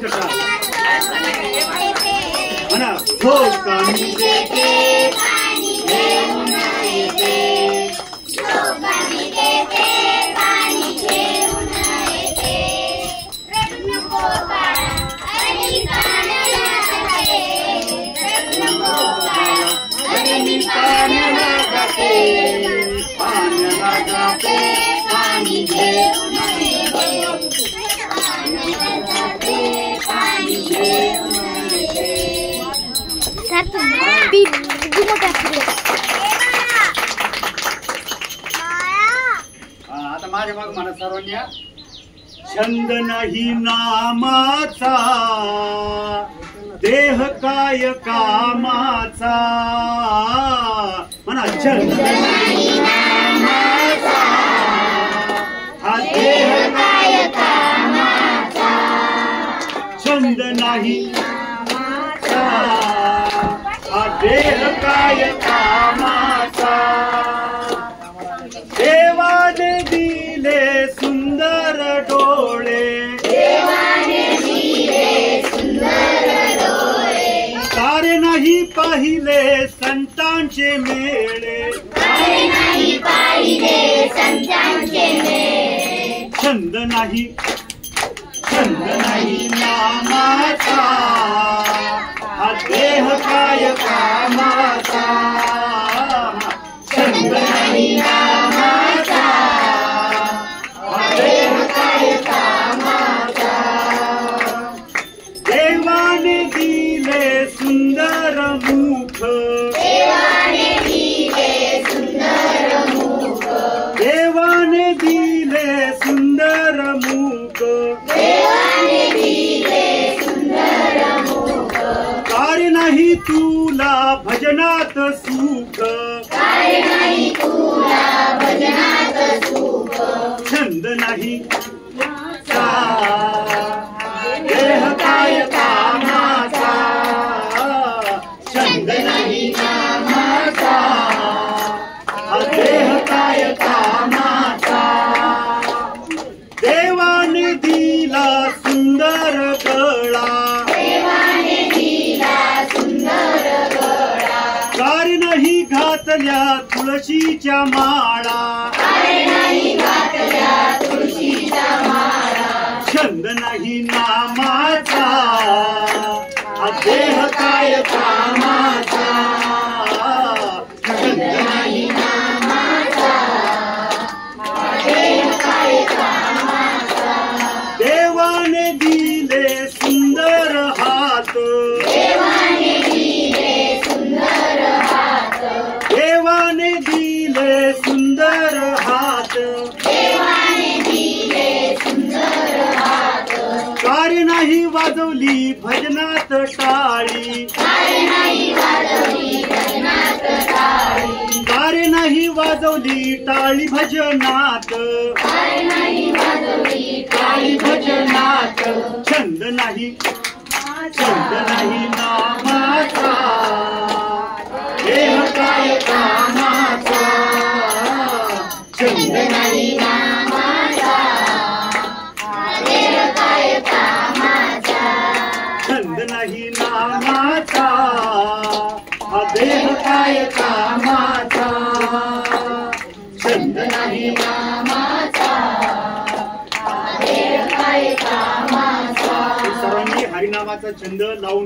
कसा म्हणा लोकांनी देते पाणी घेऊन येते लोकांनी देते पाणी घेऊन येते रडू नको बाळा अरे मी पाण्याला जाते रडू नको बाळा अरे मी पाण्याला जाते पाण्याला जाते पाणी घेऊन येते पाण्याला जाते पाणी घेऊन येते आता माझ्या माग म्हणा सर्वांनी छंद नाही नामाचा देह काय कामाचा म्हणा छंद नाही नामाचा हा देह काय कामाचा छंद नाही नामाचा हा देह काय कामाचा देवाने दिले सुंदर डोळे देवाने दिले सुंदर डोळे तारे नाही पाहिले संतांचे मेळे तारे नाही पाहिले संतांचे मेळे छंद नाही नामाचा हा देह काय कामाचा छंद नाही नामाचा हा देह काय कामाचा देवाने दिले सुंदर मुख देवाने दिले सुंदर मुख देवाने दिले सुंदर मुख देवाने दिले सुंदर मुख कार्य नाही तुला भजनात सुख कार्य नाही तुला भजनात सुख छंद नाही देह काय कामाचा छंद नाही नामाचा हा देह काय कामाचा देवाने दिला सुंदर गळा देवाने दिला सुंदर गळा कार्य नाही घातल्या तुळशीच्या माळा कार्य नाही घातल्या तुळशीच्या माळा छंद नाही नामाचा हा देह काय कामाचा छंद नाही नामाचा हा देह काय कामाचा देवाने दिले सुंदर हात देवाने दिले सुंदर हात देवाने दिले सुंदर हात देवाने दिले सुंदर हात कार्य नाही वाजवली भजनात टाळी कार्य नाही वाजवली भजनात टाळी कार्य नाही वाजवली टाळी भजनात कार्य नाही वाजवली टाळी भजनात छंद नाही नामाचा देह काय कामाचा छंद नाही नामाचा देह काय कामाचा छंद नाही नामाचा हा देह काय कामाचा छंद नाही नामाचा देह काय कामाचा सर्वांनी हरिनामाचा छंद लावून